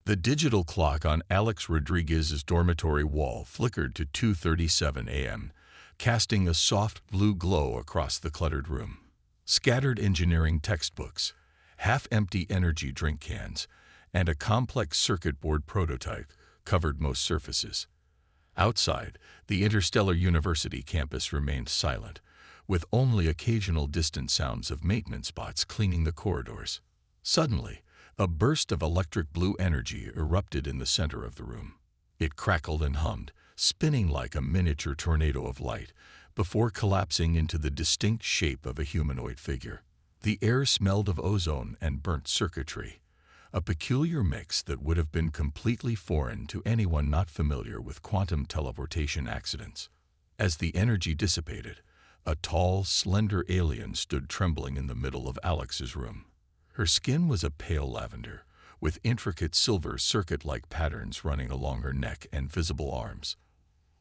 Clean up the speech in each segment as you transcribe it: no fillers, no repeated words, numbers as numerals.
The digital clock on Alex Rodriguez's dormitory wall flickered to 2:37 a.m., casting a soft blue glow across the cluttered room. Scattered engineering textbooks, half-empty energy drink cans, and a complex circuit board prototype covered most surfaces. Outside, the Interstellar University campus remained silent, with only occasional distant sounds of maintenance bots cleaning the corridors. Suddenly, a burst of electric blue energy erupted in the center of the room. It crackled and hummed, spinning like a miniature tornado of light, before collapsing into the distinct shape of a humanoid figure. The air smelled of ozone and burnt circuitry, a peculiar mix that would have been completely foreign to anyone not familiar with quantum teleportation accidents. As the energy dissipated, a tall, slender alien stood trembling in the middle of Alex's room. Her skin was a pale lavender, with intricate silver circuit-like patterns running along her neck and visible arms.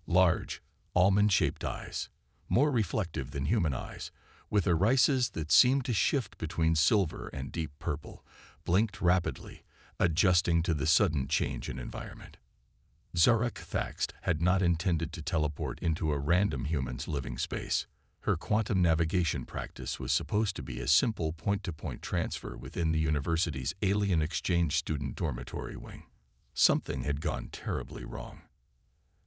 Large, almond-shaped eyes, more reflective than human eyes, with irises that seemed to shift between silver and deep purple, blinked rapidly, adjusting to the sudden change in environment. Zara Cathaxt had not intended to teleport into a random human's living space. Her quantum navigation practice was supposed to be a simple point-to-point transfer within the university's alien exchange student dormitory wing. Something had gone terribly wrong.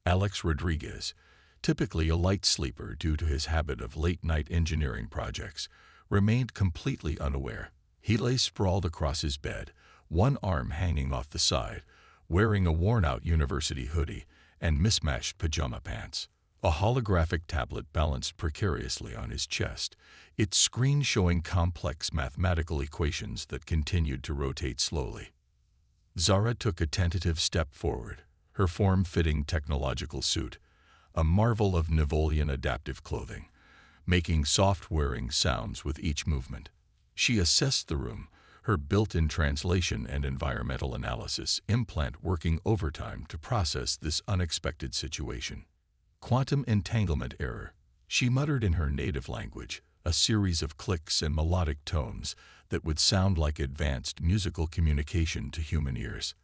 Alex Rodriguez, typically a light sleeper due to his habit of late-night engineering projects, remained completely unaware. He lay sprawled across his bed, one arm hanging off the side, wearing a worn-out university hoodie and mismatched pajama pants. A holographic tablet balanced precariously on his chest, its screen showing complex mathematical equations that continued to rotate slowly. Zara took a tentative step forward, her form-fitting technological suit, a marvel of Nivolian adaptive clothing, making soft whirring sounds with each movement. She assessed the room, her built-in translation and environmental analysis implant working overtime to process this unexpected situation. Quantum entanglement error, she muttered in her native language, a series of clicks and melodic tones that would sound like advanced musical communication to human ears.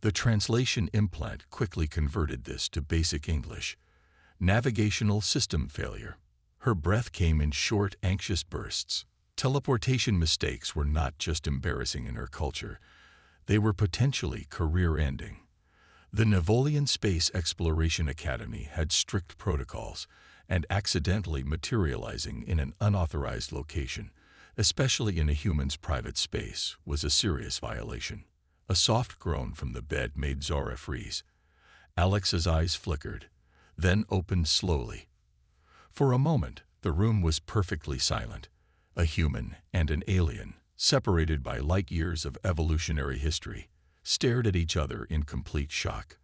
The translation implant quickly converted this to basic English. Navigational system failure. Her breath came in short, anxious bursts. Teleportation mistakes were not just embarrassing in her culture, they were potentially career-ending. The Nivolian Space Exploration Academy had strict protocols, and accidentally materializing in an unauthorized location, especially in a human's private space, was a serious violation. A soft groan from the bed made Zara freeze. Alex's eyes flickered, then opened slowly. For a moment, the room was perfectly silent. A human and an alien, separated by light years of evolutionary history, stared at each other in complete shock.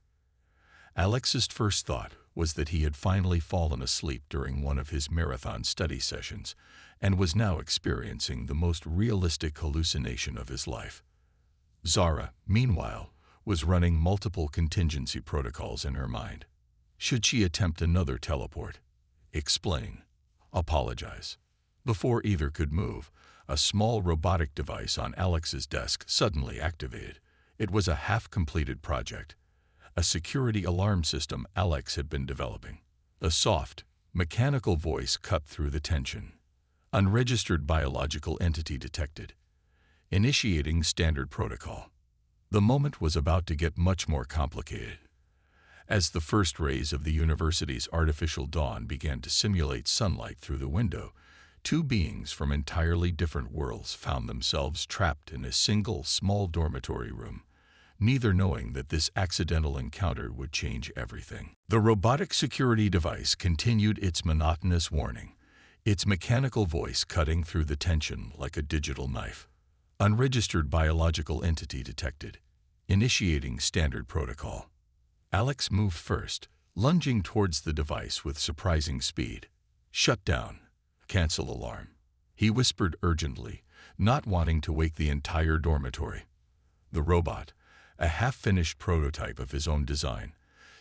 Alex's first thought was that he had finally fallen asleep during one of his marathon study sessions and was now experiencing the most realistic hallucination of his life. Zara, meanwhile, was running multiple contingency protocols in her mind. Should she attempt another teleport? Explain. Apologize. Before either could move, a small robotic device on Alex's desk suddenly activated. It was a half-completed project, a security alarm system Alex had been developing. A soft, mechanical voice cut through the tension. Unregistered biological entity detected. Initiating standard protocol. The moment was about to get much more complicated. As the first rays of the university's artificial dawn began to simulate sunlight through the window, two beings from entirely different worlds found themselves trapped in a single, small dormitory room, neither knowing that this accidental encounter would change everything. The robotic security device continued its monotonous warning, its mechanical voice cutting through the tension like a digital knife. Unregistered biological entity detected. Initiating standard protocol. Alex moved first, lunging towards the device with surprising speed. Shut down. Cancel alarm. He whispered urgently, not wanting to wake the entire dormitory. The robot, a half-finished prototype of his own design,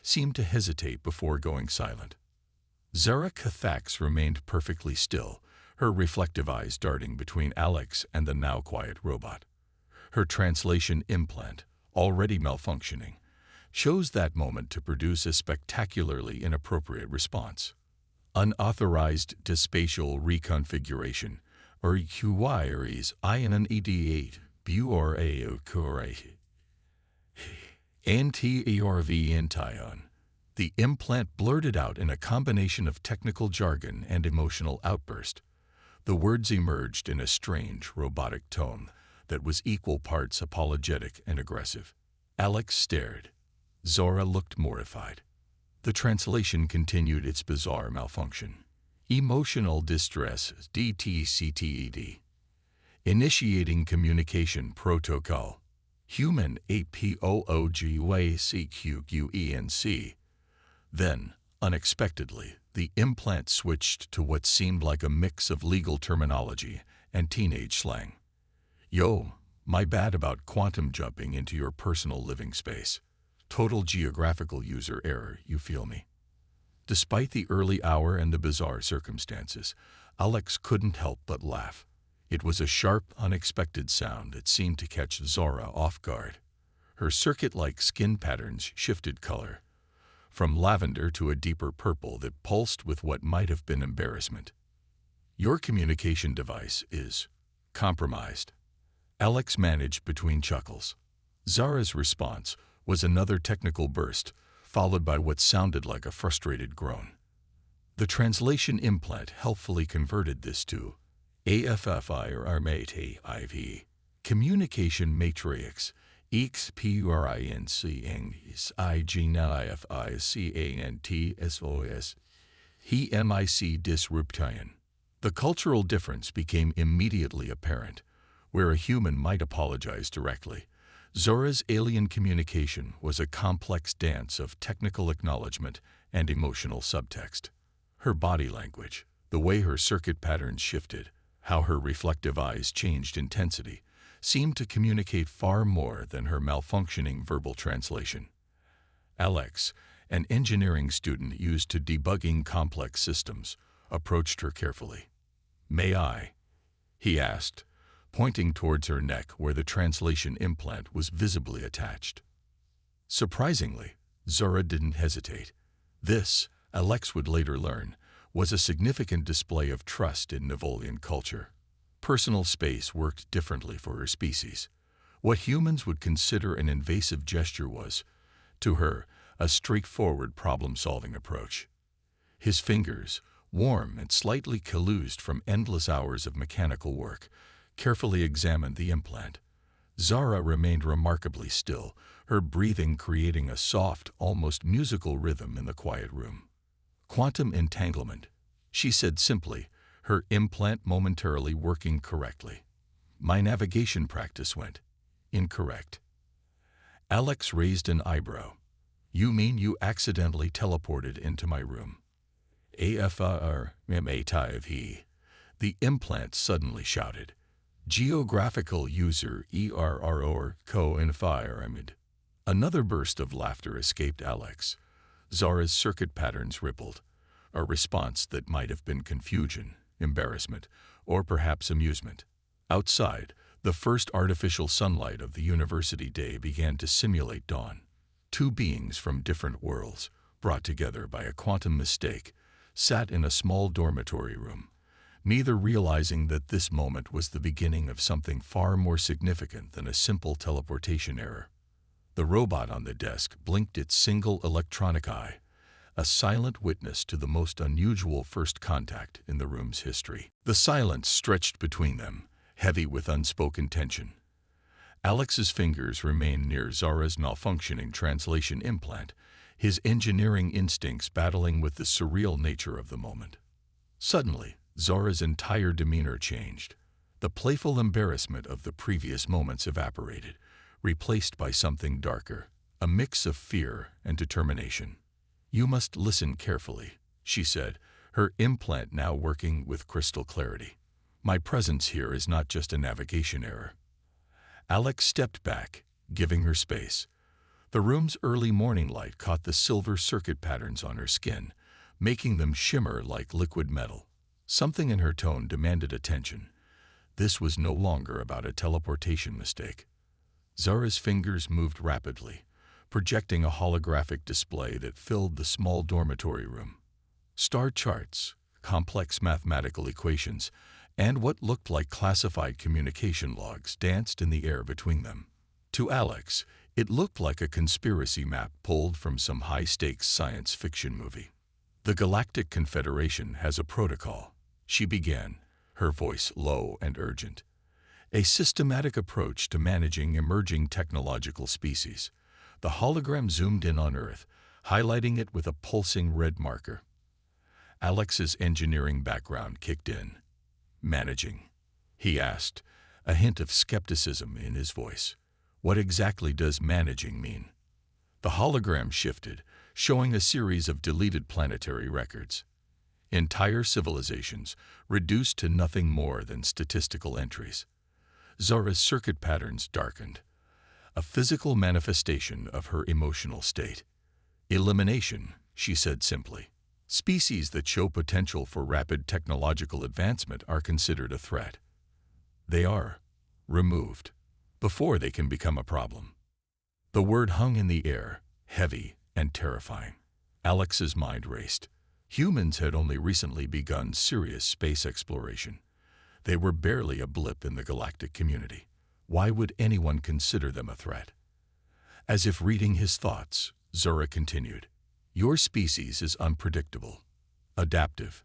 seemed to hesitate before going silent. Zara Cathax remained perfectly still, her reflective eyes darting between Alex and the now quiet robot. Her translation implant, already malfunctioning, chose that moment to produce a spectacularly inappropriate response. Unauthorized Spatial Reconfiguration, or HFY IN8 Anti-ARV. The implant blurted out in a combination of technical jargon and emotional outburst. The words emerged in a strange, robotic tone that was equal parts apologetic and aggressive. Alex stared. Zora looked mortified. The translation continued its bizarre malfunction. Emotional distress, DTCTED. Initiating communication protocol. Human APOOGYCQQENC. Then, unexpectedly, the implant switched to what seemed like a mix of legal terminology and teenage slang. Yo, my bad about quantum jumping into your personal living space. Total geographical user error, you feel me? Despite the early hour and the bizarre circumstances, Alex couldn't help but laugh. It was a sharp, unexpected sound that seemed to catch Zora off guard. Her circuit-like skin patterns shifted color, from lavender to a deeper purple that pulsed with what might have been embarrassment. Your communication device is compromised. Alex managed between chuckles. Zara's response was another technical burst, followed by what sounded like a frustrated groan. The translation implant helpfully converted this to AFFI or ARMATE Communication Matrix EXPRINCIGNIFICANTSOS HEMIC disruption. The cultural difference became immediately apparent. Where a human might apologize directly, Zora's alien communication was a complex dance of technical acknowledgement and emotional subtext. Her body language, the way her circuit patterns shifted, how her reflective eyes changed intensity, seemed to communicate far more than her malfunctioning verbal translation. Alex, an engineering student used to debugging complex systems, approached her carefully. "May I?" he asked, pointing towards her neck where the translation implant was visibly attached. Surprisingly, Zora didn't hesitate. This, Alex would later learn, was a significant display of trust in Nivolian culture. Personal space worked differently for her species. What humans would consider an invasive gesture was, to her, a straightforward problem-solving approach. His fingers, warm and slightly calloused from endless hours of mechanical work, carefully examined the implant. Zara remained remarkably still, her breathing creating a soft, almost musical rhythm in the quiet room. "Quantum entanglement," she said simply, her implant momentarily working correctly. "My navigation practice went incorrect." Alex raised an eyebrow. "You mean you accidentally teleported into my room?" AFRMATIV. The implant suddenly shouted. "Geographical user ERROR co-environment." Another burst of laughter escaped Alex. Zara's circuit patterns rippled, a response that might have been confusion, embarrassment, or perhaps amusement. Outside, the first artificial sunlight of the university day began to simulate dawn. Two beings from different worlds, brought together by a quantum mistake, sat in a small dormitory room, neither realizing that this moment was the beginning of something far more significant than a simple teleportation error. The robot on the desk blinked its single electronic eye, a silent witness to the most unusual first contact in the room's history. The silence stretched between them, heavy with unspoken tension. Alex's fingers remained near Zara's malfunctioning translation implant, his engineering instincts battling with the surreal nature of the moment. Suddenly, Zara's entire demeanor changed. The playful embarrassment of the previous moments evaporated, replaced by something darker, a mix of fear and determination. "You must listen carefully," she said, her implant now working with crystal clarity. "My presence here is not just a navigation error." Alex stepped back, giving her space. The room's early morning light caught the silver circuit patterns on her skin, making them shimmer like liquid metal. Something in her tone demanded attention. This was no longer about a teleportation mistake. Zara's fingers moved rapidly, projecting a holographic display that filled the small dormitory room. Star charts, complex mathematical equations, and what looked like classified communication logs danced in the air between them. To Alex, it looked like a conspiracy map pulled from some high-stakes science fiction movie. "The Galactic Confederation has a protocol," she began, her voice low and urgent. "A systematic approach to managing emerging technological species." The hologram zoomed in on Earth, highlighting it with a pulsing red marker. Alex's engineering background kicked in. "Managing?" he asked, a hint of skepticism in his voice. "What exactly does managing mean?" The hologram shifted, showing a series of deleted planetary records. Entire civilizations reduced to nothing more than statistical entries. Zara's circuit patterns darkened, a physical manifestation of her emotional state. "Elimination," she said simply. "Species that show potential for rapid technological advancement are considered a threat. They are removed before they can become a problem." The word hung in the air, heavy and terrifying. Alex's mind raced. Humans had only recently begun serious space exploration. They were barely a blip in the galactic community. Why would anyone consider them a threat? As if reading his thoughts, Zara continued, "Your species is unpredictable, adaptive.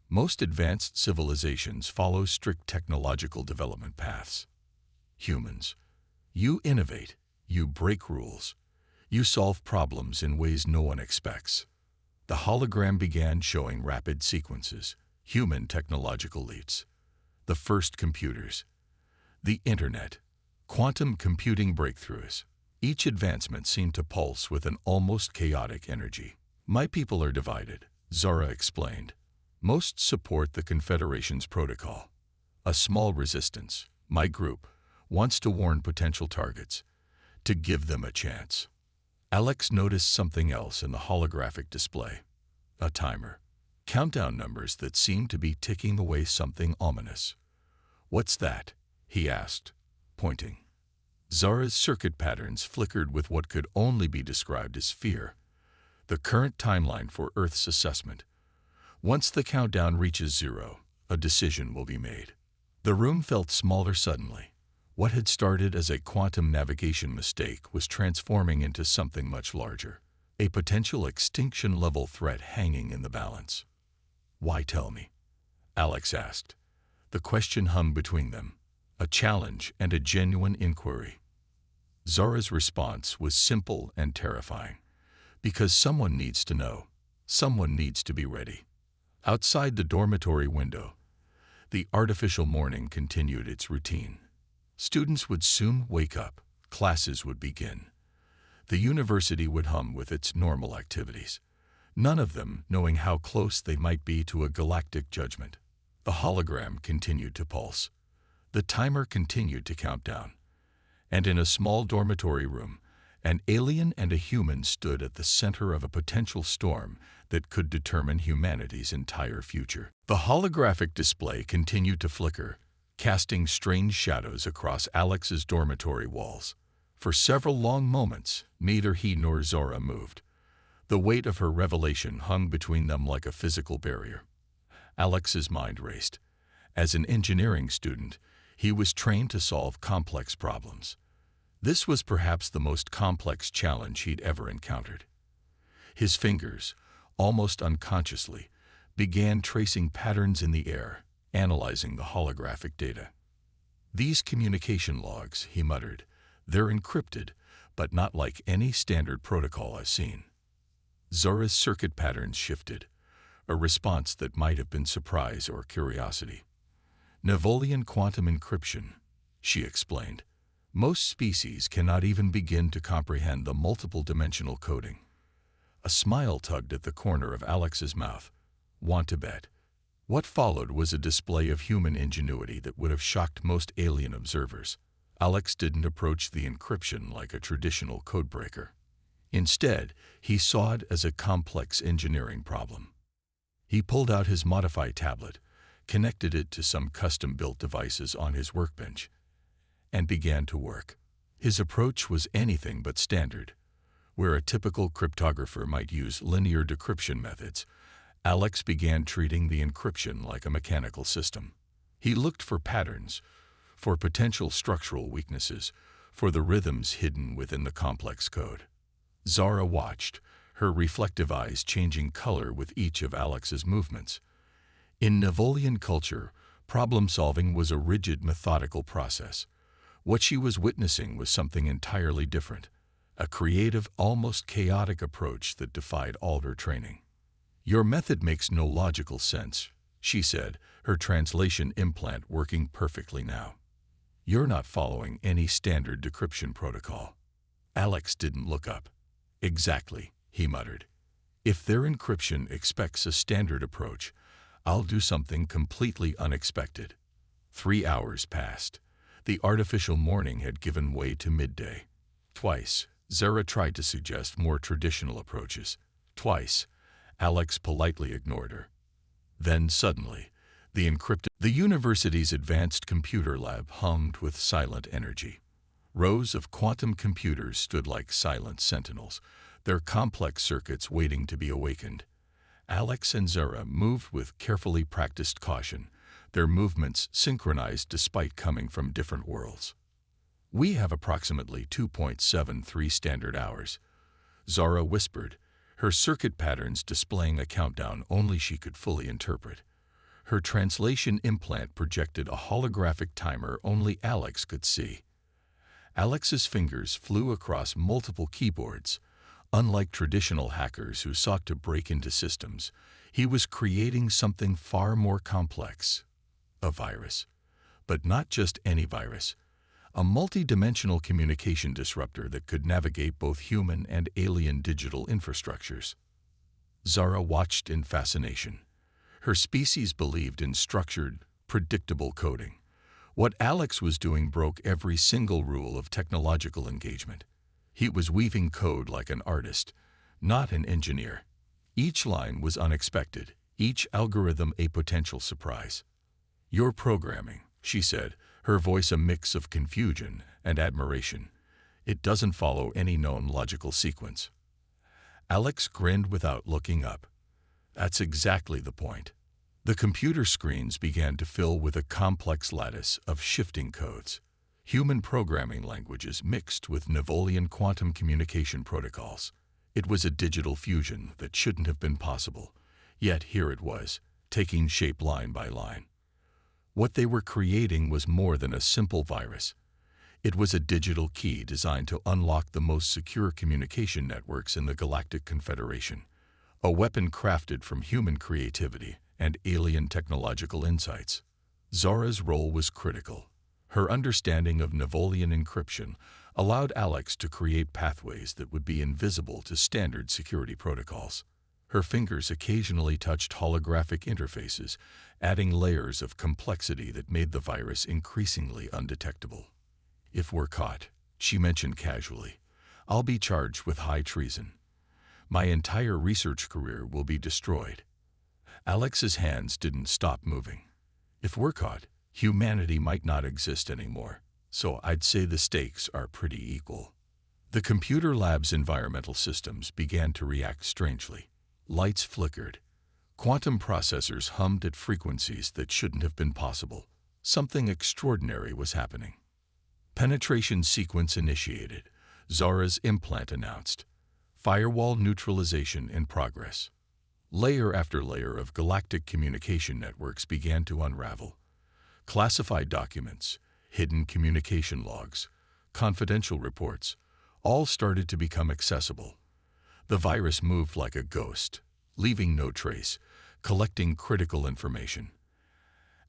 Most advanced civilizations follow strict technological development paths. Humans, you innovate, you break rules, you solve problems in ways no one expects." The hologram began showing rapid sequences, human technological leaps. The first computers, the internet, quantum computing breakthroughs. Each advancement seemed to pulse with an almost chaotic energy. "My people are divided," Zara explained. "Most support the Confederation's protocol. A small resistance, my group, wants to warn potential targets, to give them a chance." Alex noticed something else in the holographic display. A timer. Countdown numbers that seemed to be ticking away, something ominous. "What's that?" he asked, pointing. Zara's circuit patterns flickered with what could only be described as fear. "The current timeline for Earth's assessment. Once the countdown reaches 0, a decision will be made." The room felt smaller suddenly. What had started as a quantum navigation mistake was transforming into something much larger, a potential extinction-level threat hanging in the balance. "Why tell me?" Alex asked. The question hung between them, a challenge and a genuine inquiry. Zara's response was simple and terrifying. "Because someone needs to know. Someone needs to be ready." Outside the dormitory window, the artificial morning continued its routine. Students would soon wake up, classes would begin. The university would hum with its normal activities, none of them knowing how close they might be to a galactic judgment. The hologram continued to pulse. The timer continued to count down. And in a small dormitory room, an alien and a human stood at the center of a potential storm that could determine humanity's entire future. The holographic display continued to flicker, casting strange shadows across Alex's dormitory walls. For several long moments, neither he nor Zara moved. The weight of her revelation hung between them like a physical barrier. Alex's mind raced. As an engineering student, he was trained to solve complex problems. This was perhaps the most complex challenge he'd ever encountered. His fingers, almost unconsciously, began tracing patterns in the air, analyzing the holographic data. "These communication logs," he muttered, "they're encrypted, but not like any standard protocol I've seen." Zara's circuit patterns shifted, a response that might have been surprise or curiosity. "Nevolian quantum encryption," she explained. "Most species cannot even begin to comprehend the multiple-dimensional coding." A smile tugged at the corner of Alex's mouth. "Want to bet?" What followed was a display of human ingenuity that would have shocked most alien observers. Alex didn't approach the encryption like a traditional codebreaker. Instead, he saw it as a complex engineering problem. He pulled out his Modify tablet, connected it to some custom-built devices on his workbench, and began to work. His approach was anything but standard. Where a typical cryptographer might use linear decryption methods, Alex began treating the encryption like a mechanical system. He looked for patterns, for potential structural weaknesses, for the rhythms hidden within the complex code. Zara watched, her reflective eyes changing color with each of Alex's movements. In Nivolian culture, problem-solving was a rigid, methodical process. What she was witnessing was something entirely different, a creative, almost chaotic approach that defied all her training. "Your method makes no logical sense," she said, her translation implant working perfectly now. "You're not following any standard decryption protocol." Alex didn't look up. "Exactly," he muttered. "If their encryption expects a standard approach, I'll do something completely unexpected." 3 hours passed. The artificial morning had given way to midday. Twice, Zara tried to suggest more traditional approaches. Twice, Alex politely ignored her. Then suddenly, the university's advanced computer lab hummed with silent energy. Rows of quantum computers stood like silent sentinels, their complex circuits waiting to be awakened. Alex and Zara moved with carefully practiced caution, their movements synchronized despite coming from different worlds. "We have approximately 2.73 standard hours," Zara whispered, her circuit patterns displaying a countdown only she could fully interpret. Her translation implant projected a holographic timer only Alex could see. Alex's fingers flew across multiple keyboards. Unlike traditional hackers who sought to break into systems, he was creating something far more complex. A virus. But not just any virus. A multi-dimensional communication disruptor that could navigate both human and alien digital infrastructures. Zara watched in fascination. Her species believed in structured, predictable coding. What Alex was doing broke every single rule of technological engagement. He was weaving code like an artist, not an engineer. Each line was unexpected, each algorithm a potential surprise. "You're programming," she said, her voice a mix of confusion and admiration. "It doesn't follow any known logical sequence." Alex grinned without looking up. "That's exactly the point." The computer screens began to fill with a complex lattice of shifting codes. Human programming languages mixed with Nivolian quantum communication protocols. It was a digital fusion that shouldn't have been possible, yet here it was, taking shape line by line. What they were creating was more than a simple virus. It was a digital key designed to unlock the most secure communication networks in the Galactic Confederation, a weapon crafted from human creativity and alien technological insights. Zara's role was critical. Her understanding of Nivolian encryption allowed Alex to create pathways that would be invisible to standard security protocols. Her fingers occasionally touched holographic interfaces, adding layers of complexity that made the virus increasingly undetectable. "If we're caught," she mentioned casually, "I'll be charged with high treason. My entire research career will be destroyed." Alex's hands didn't stop moving. "If we're caught, humanity might not exist anymore, so I'd say the stakes are pretty equal." The computer lab's environmental systems began to react strangely. Lights flickered. Quantum processors hummed at frequencies that shouldn't have been possible. Something extraordinary was happening. "Penetration sequence initiated," Zara's implant announced. "Firewall neutralization in progress." Layer after layer of galactic communication networks began to unravel. Classified documents, hidden communication logs, confidential reports, all started to become accessible. The virus moved like a ghost, leaving no trace, collecting critical information.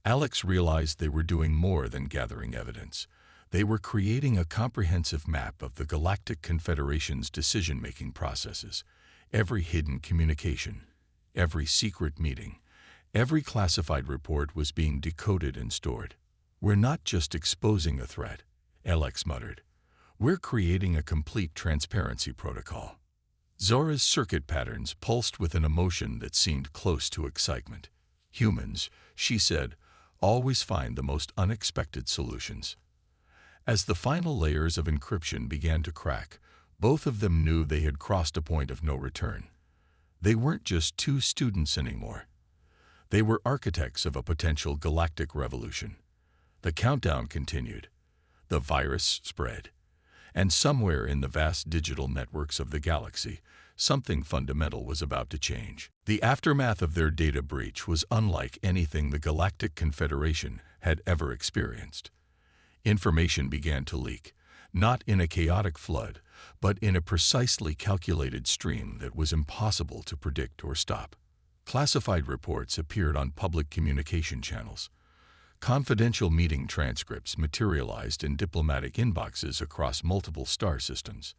Alex realized they were doing more than gathering evidence. They were creating a comprehensive map of the Galactic Confederation's decision-making processes. Every hidden communication, every secret meeting, every classified report was being decoded and stored. "We're not just exposing a threat," Alex muttered. "We're creating a complete transparency protocol." Zara's circuit patterns pulsed with an emotion that seemed close to excitement. "Humans," she said, "always find the most unexpected solutions." As the final layers of encryption began to crack, both of them knew they had crossed a point of no return. They weren't just two students anymore. They were architects of a potential galactic revolution. The countdown continued. The virus spread. And somewhere in the vast digital networks of the galaxy, something fundamental was about to change. The aftermath of their data breach was unlike anything the Galactic Confederation had ever experienced. Information began to leak, not in a chaotic flood, but in a precisely calculated stream that was impossible to predict or stop. Classified reports appeared on public communication channels. Confidential meeting transcripts materialized in diplomatic inboxes across multiple star systems.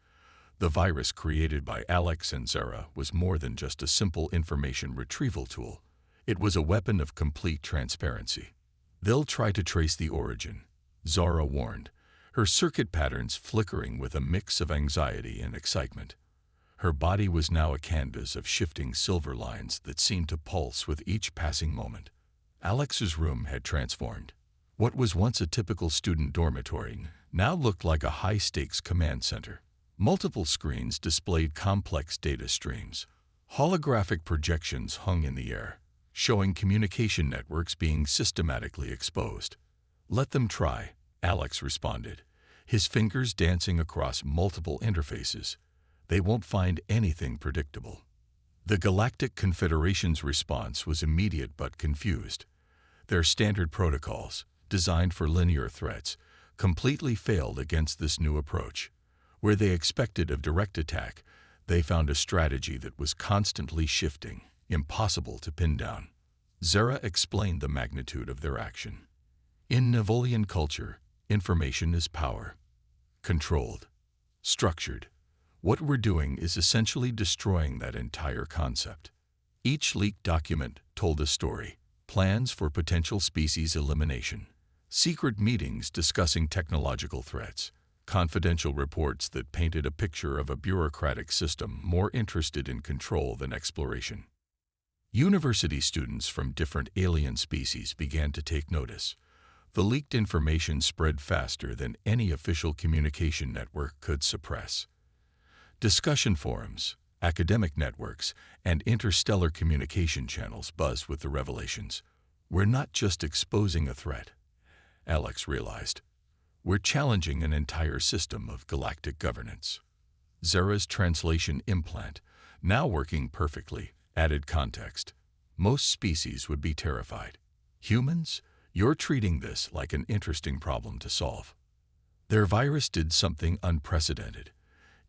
The virus created by Alex and Zara was more than just a simple information retrieval tool. It was a weapon of complete transparency. "They'll try to trace the origin," Zara warned, her circuit patterns flickering with a mix of anxiety and excitement. Her body was now a canvas of shifting silver lines that seemed to pulse with each passing moment. Alex's room had transformed. What was once a typical student dormitory now looked like a high-stakes command center. Multiple screens displayed complex data streams. Holographic projections hung in the air, showing communication networks being systematically exposed. "Let them try," Alex responded, his fingers dancing across multiple interfaces. "They won't find anything predictable." The Galactic Confederation's response was immediate but confused. Their standard protocols, designed for linear threats, completely failed against this new approach. Where they expected a direct attack, they found a strategy that was constantly shifting, impossible to pin down. Zara explained the magnitude of their action. "In Nivolian culture, information is power. Controlled. Structured. What we're doing is essentially destroying that entire concept." Each leaked document told a story: plans for potential species elimination, secret meetings discussing technological threats, confidential reports that painted a picture of a bureaucratic system more interested in control than exploration. University students from different alien species began to take notice. The leaked information spread faster than any official communication network could suppress. Discussion forums, academic networks, and interstellar communication channels buzzed with the revelations. "We're not just exposing a threat," Alex realized. "We're challenging an entire system of galactic governance." Zara's translation implant, now working perfectly, added context. "Most species would be terrified. Humans, you're treating this like an interesting problem to solve." Their virus did something unprecedented.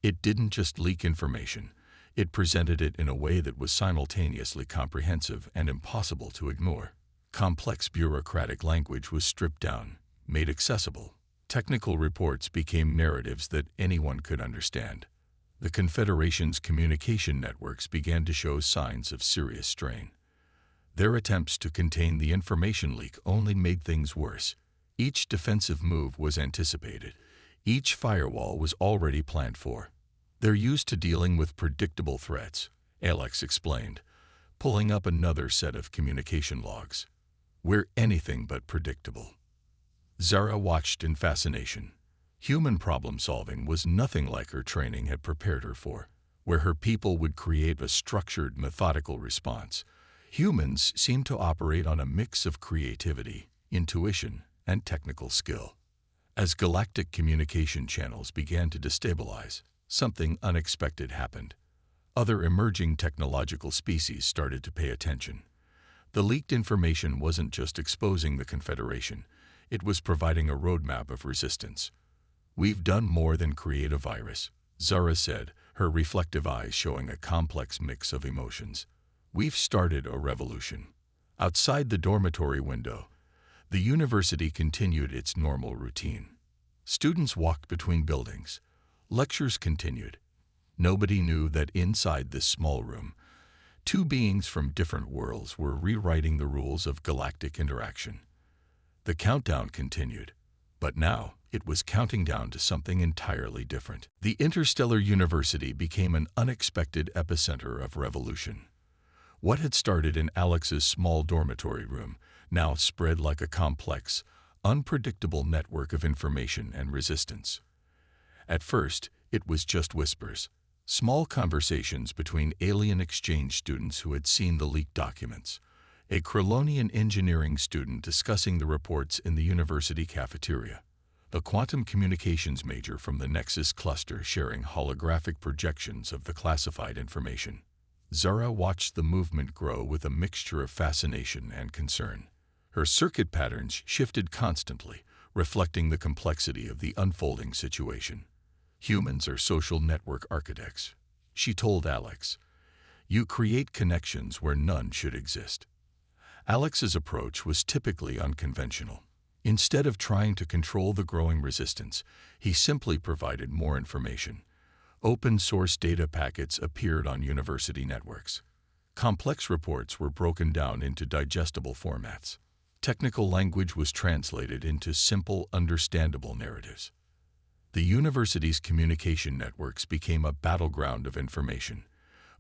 It didn't just leak information. It presented it in a way that was simultaneously comprehensive and impossible to ignore. Complex bureaucratic language was stripped down, made accessible. Technical reports became narratives that anyone could understand. The Confederation's communication networks began to show signs of serious strain. Their attempts to contain the information leak only made things worse. Each defensive move was anticipated. Each firewall was already planned for. "They're used to dealing with predictable threats," Alex explained, pulling up another set of communication logs. "We're anything but predictable." Zara watched in fascination. Human problem-solving was nothing like her training had prepared her for, where her people would create a structured, methodical response. Humans seemed to operate on a mix of creativity, intuition, and technical skill. As galactic communication channels began to destabilize, something unexpected happened. Other emerging technological species started to pay attention. The leaked information wasn't just exposing the Confederation, it was providing a roadmap of resistance. "We've done more than create a virus," Zara said, her reflective eyes showing a complex mix of emotions. "We've started a revolution." Outside the dormitory window, the university continued its normal routine. Students walked between buildings. Lectures continued. Nobody knew that inside this small room, two beings from different worlds were rewriting the rules of galactic interaction. The countdown continued, but now it was counting down to something entirely different. The interstellar university became an unexpected epicenter of revolution. What had started in Alex's small dormitory room now spread like a complex, unpredictable network of information and resistance. At first, it was just whispers, small conversations between alien exchange students who had seen the leaked documents, a Krylonian engineering student discussing the reports in the university cafeteria, a quantum communications major from the Nexus cluster sharing holographic projections of the classified information. Zara watched the movement grow with a mixture of fascination and concern. Her circuit patterns shifted constantly, reflecting the complexity of the unfolding situation. Humans are social network architects, she told Alex. You create connections where none should exist. Alex's approach was typically unconventional. Instead of trying to control the growing resistance, he simply provided more information. Open-source data packets appeared on university networks. Complex reports were broken down into digestible formats. Technical language was translated into simple, understandable narratives. The university's communication networks became a battleground of information.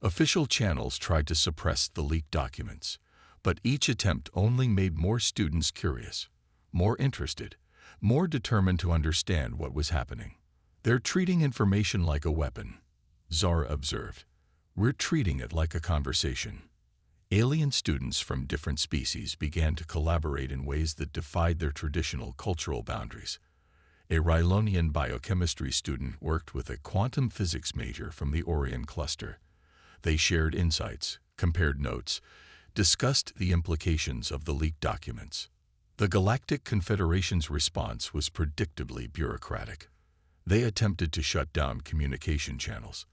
Official channels tried to suppress the leaked documents, but each attempt only made more students curious, more interested, more determined to understand what was happening. They're treating information like a weapon, Zara observed. We're treating it like a conversation. Alien students from different species began to collaborate in ways that defied their traditional cultural boundaries. A Rylonian biochemistry student worked with a quantum physics major from the Orion cluster. They shared insights, compared notes, discussed the implications of the leaked documents. The Galactic Confederation's response was predictably bureaucratic. They attempted to shut down communication channels.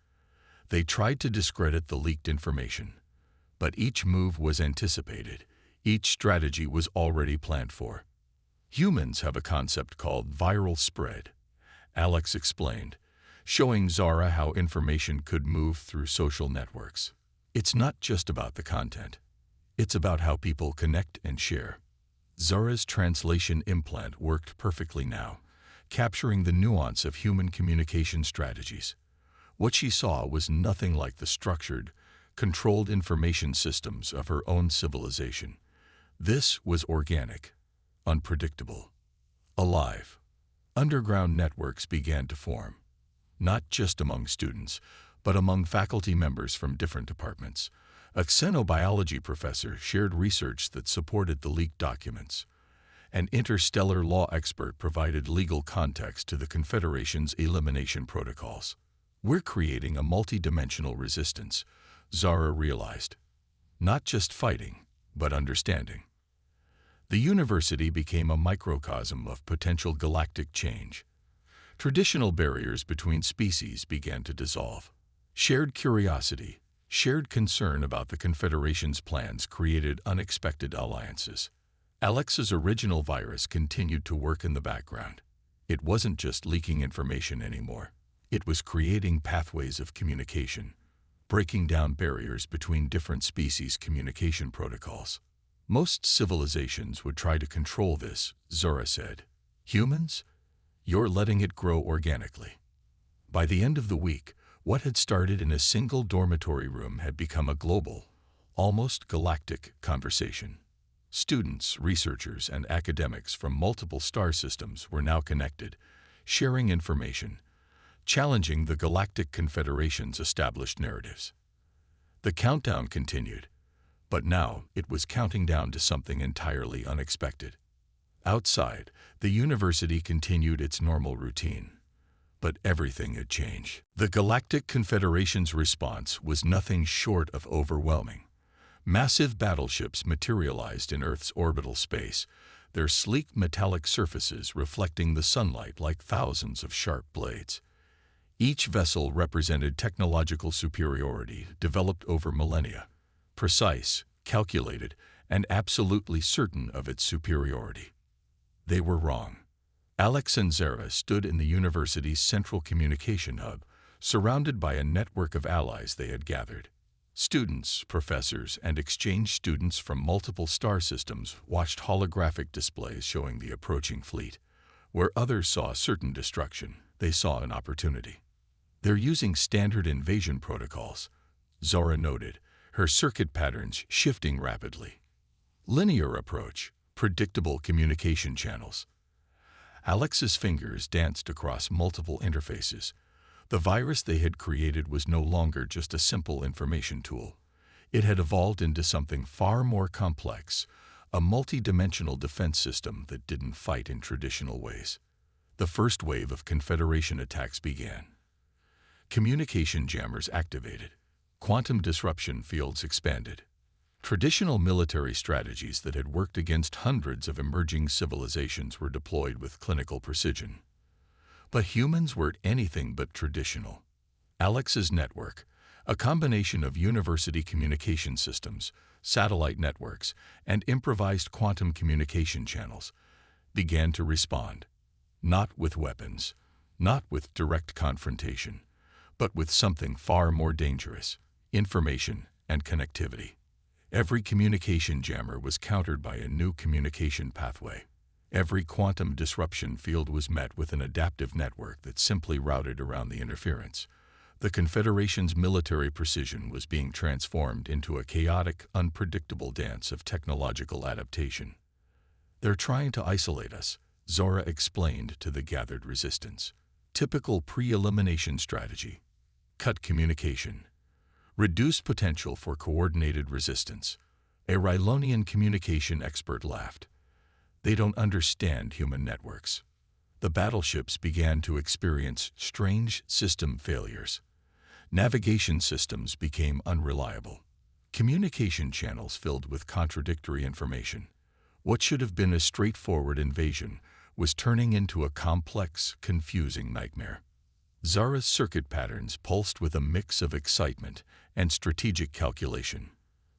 They tried to discredit the leaked information. But each move was anticipated. Each strategy was already planned for. Humans have a concept called viral spread, Alex explained, showing Zara how information could move through social networks. It's not just about the content. It's about how people connect and share. Zara's translation implant worked perfectly now, capturing the nuance of human communication strategies. What she saw was nothing like the structured, controlled information systems of her own civilization. This was organic, unpredictable, alive. Underground networks began to form, not just among students, but among faculty members from different departments. A xenobiology professor shared research that supported the leaked documents. An interstellar law expert provided legal context to the Confederation's elimination protocols. We're creating a multidimensional resistance, Zara realized. Not just fighting, but understanding. The university became a microcosm of potential galactic change. Traditional barriers between species began to dissolve. Shared curiosity, shared concern about the Confederation's plans created unexpected alliances. Alex's original virus continued to work in the background. It wasn't just leaking information anymore. It was creating pathways of communication, breaking down barriers between different species' communication protocols. Most civilizations would try to control this, Zara said. Humans? You're letting it grow organically. By the end of the week, what had started in a single dormitory room had become a global, almost galactic conversation. Students, researchers, and academics from multiple star systems were now connected, sharing information, challenging the Galactic Confederation's established narratives. The countdown continued, but now it was counting down to something entirely unexpected. Outside, the university continued its normal routine. But everything had changed. The Galactic Confederation's response was nothing short of overwhelming. Massive battleships materialized in Earth's orbital space, their sleek metallic surfaces reflecting the sunlight like thousands of sharp blades. Each vessel represented technological superiority developed over millennia, precise, calculated, and absolutely certain of its superiority. They were wrong. Alex and Zara stood in the university's central communication hub, surrounded by a network of allies they had gathered. Students, professors, and exchange students from multiple star systems watched holographic displays showing the approaching fleet. Where others saw certain destruction, they saw an opportunity. They're using standard invasion protocols, Zara noted, her circuit patterns shifting rapidly. Linear approach, predictable communication channels. Alex's fingers danced across multiple interfaces. The virus they had created was no longer just a simple information tool. It had evolved into something far more complex, a multi-dimensional defense system that didn't fight in traditional ways. The first wave of Confederation attacks began. Communication jammers activated. Quantum disruption fields expanded. Traditional military strategies that had worked against hundreds of emerging civilizations were deployed with clinical precision. But humans weren't anything but traditional. Alex's network, a combination of university communication systems, satellite networks, and improvised quantum communication channels, began to respond. Not with weapons, not with direct confrontation, but with something far more dangerous: information and connectivity. Every communication jammer was countered by a new communication pathway. Every quantum disruption field was met with an adaptive network that simply routed around the interference. The Confederation's military precision was being transformed into a chaotic, unpredictable dance of technological adaptation. "They're trying to isolate us," Zora explained to the gathered resistance. "Typical pre-elimination strategy. Cut communication. Reduce potential for coordinated resistance." A Rylonian communication expert laughed. "They don't understand human networks." The battleships began to experience strange system failures. Navigation systems became unreliable. Communication channels filled with contradictory information. What should have been a straightforward invasion was turning into a complex, confusing nightmare. Zara's circuit patterns pulsed with a mix of excitement and strategic calculation.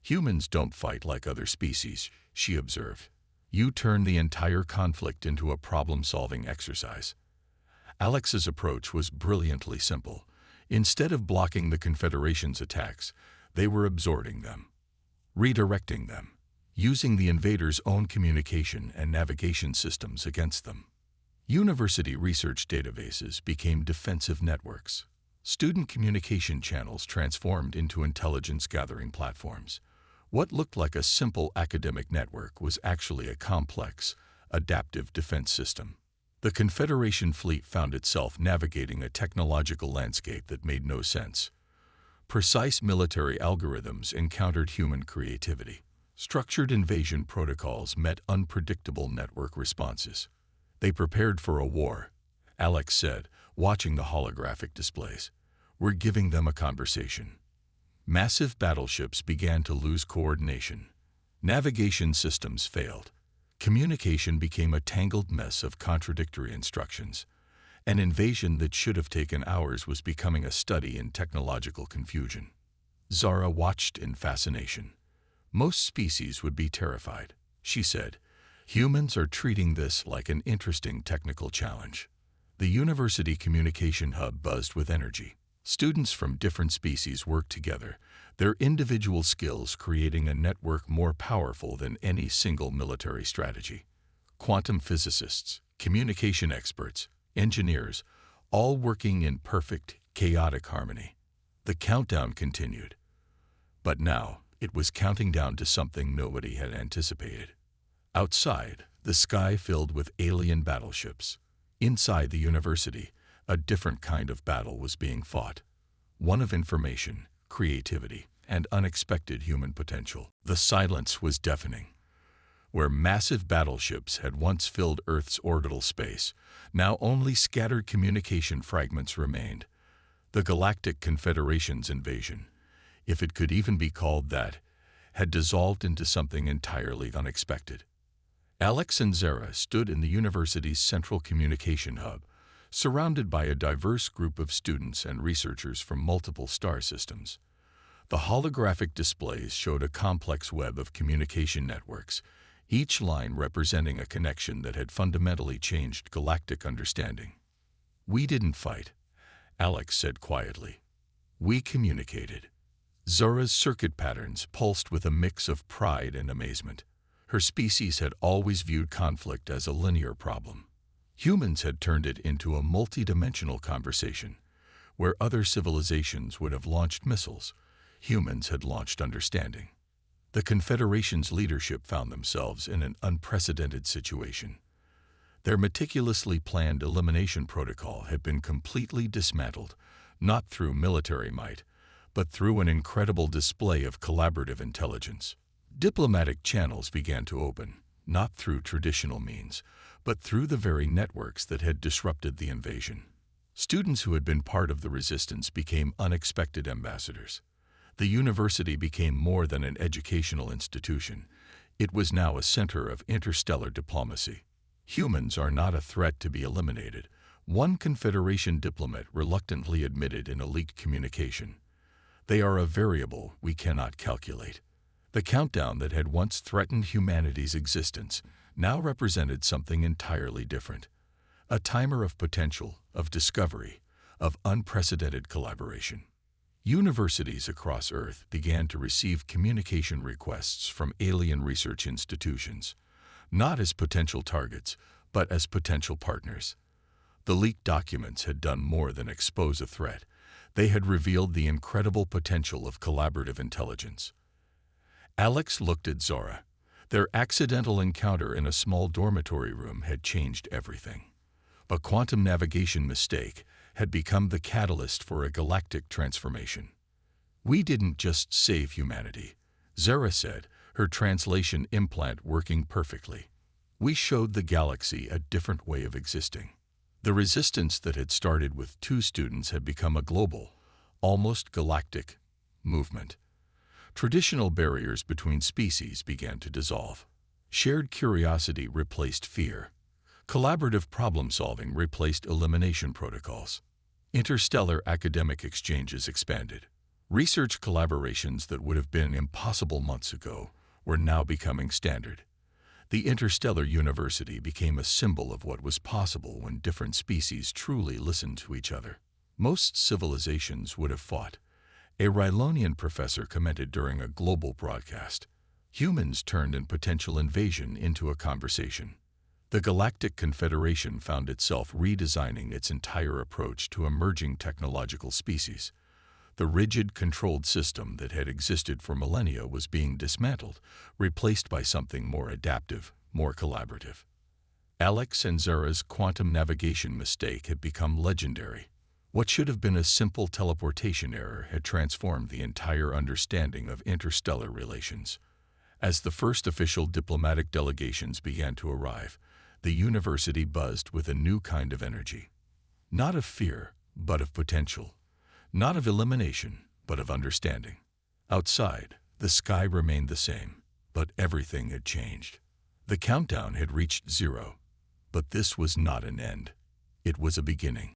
"Humans don't fight like other species," she observed. "You turn the entire conflict into a problem-solving exercise." Alex's approach was brilliantly simple. Instead of blocking the Confederation's attacks, they were absorbing them, redirecting them, using the invaders' own communication and navigation systems against them. University research databases became defensive networks. Student communication channels transformed into intelligence-gathering platforms. What looked like a simple academic network was actually a complex, adaptive defense system. The Confederation fleet found itself navigating a technological landscape that made no sense. Precise military algorithms encountered human creativity. Structured invasion protocols met unpredictable network responses. "They prepared for a war," Alex said, watching the holographic displays. "We're giving them a conversation." Massive battleships began to lose coordination. Navigation systems failed. Communication became a tangled mess of contradictory instructions. An invasion that should have taken hours was becoming a study in technological confusion. Zara watched in fascination. "Most species would be terrified," she said. "Humans are treating this like an interesting technical challenge." The university communication hub buzzed with energy. Students from different species worked together, their individual skills creating a network more powerful than any single military strategy. Quantum physicists, communication experts, engineers, all working in perfect, chaotic harmony. The countdown continued. But now, it was counting down to something nobody had anticipated. Outside, the sky filled with alien battleships. Inside the university, a different kind of battle was being fought. One of information, creativity, and unexpected human potential. The silence was deafening. Where massive battleships had once filled Earth's orbital space, now only scattered communication fragments remained. The Galactic Confederation's invasion, if it could even be called that, had dissolved into something entirely unexpected. Alex and Zara stood in the university's central communication hub, surrounded by a diverse group of students and researchers from multiple star systems. The holographic displays showed a complex web of communication networks, each line representing a connection that had fundamentally changed galactic understanding. "We didn't fight," Alex said quietly. "We communicated." Zora's circuit patterns pulsed with a mix of pride and amazement. Her species had always viewed conflict as a linear problem. Humans had turned it into a multi-dimensional conversation. Where other civilizations would have launched missiles, humans had launched understanding. The Confederation's leadership found themselves in an unprecedented situation. Their meticulously planned elimination protocol had been completely dismantled, not through military might, but through an incredible display of collaborative intelligence. Diplomatic channels began to open, not through traditional means, but through the very networks that had disrupted the invasion. Students who had been part of the resistance became unexpected ambassadors. The university became more than an educational institution. It was now a center of interstellar diplomacy. Humans are not a threat to be eliminated, one Confederation diplomat reluctantly admitted in a leaked communication. They are a variable we cannot calculate. The countdown that had once threatened humanity's existence now represented something entirely different. A timer of potential, of discovery, of unprecedented collaboration. Universities across Earth began to receive communication requests from alien research institutions, not as potential targets, but as potential partners. The leaked documents had done more than expose a threat. They had revealed the incredible potential of collaborative intelligence. Alex looked at Zora. Their accidental encounter in a small dormitory room had changed everything. A quantum navigation mistake had become the catalyst for a galactic transformation. "We didn't just save humanity," Zara said, her translation implant working perfectly. "We showed the galaxy a different way of existing." The resistance that had started with 2 students had become a global, almost galactic, movement. Traditional barriers between species began to dissolve. Shared curiosity replaced fear. Collaborative problem-solving replaced elimination protocols. Interstellar academic exchanges expanded. Research collaborations that would have been impossible months ago were now becoming standard. The interstellar university became a symbol of what was possible when different species truly listened to each other. Most civilizations would have fought. A Rylonian professor commented during a global broadcast. Humans turned a potential invasion into a conversation. The Galactic Confederation found itself redesigning its entire approach to emerging technological species. The rigid, controlled system that had existed for millennia was being dismantled, replaced by something more adaptive, more collaborative. Alex and Zara's quantum navigation mistake had become legendary. What should have been a simple teleportation error had transformed the entire understanding of interstellar relations. As the first official diplomatic delegations began to arrive, the university buzzed with a new kind of energy. Not of fear, but of potential. Not of elimination, but of understanding. Outside, the sky remained the same, but everything had changed. The countdown had reached 0. But this was not an end. It was a beginning.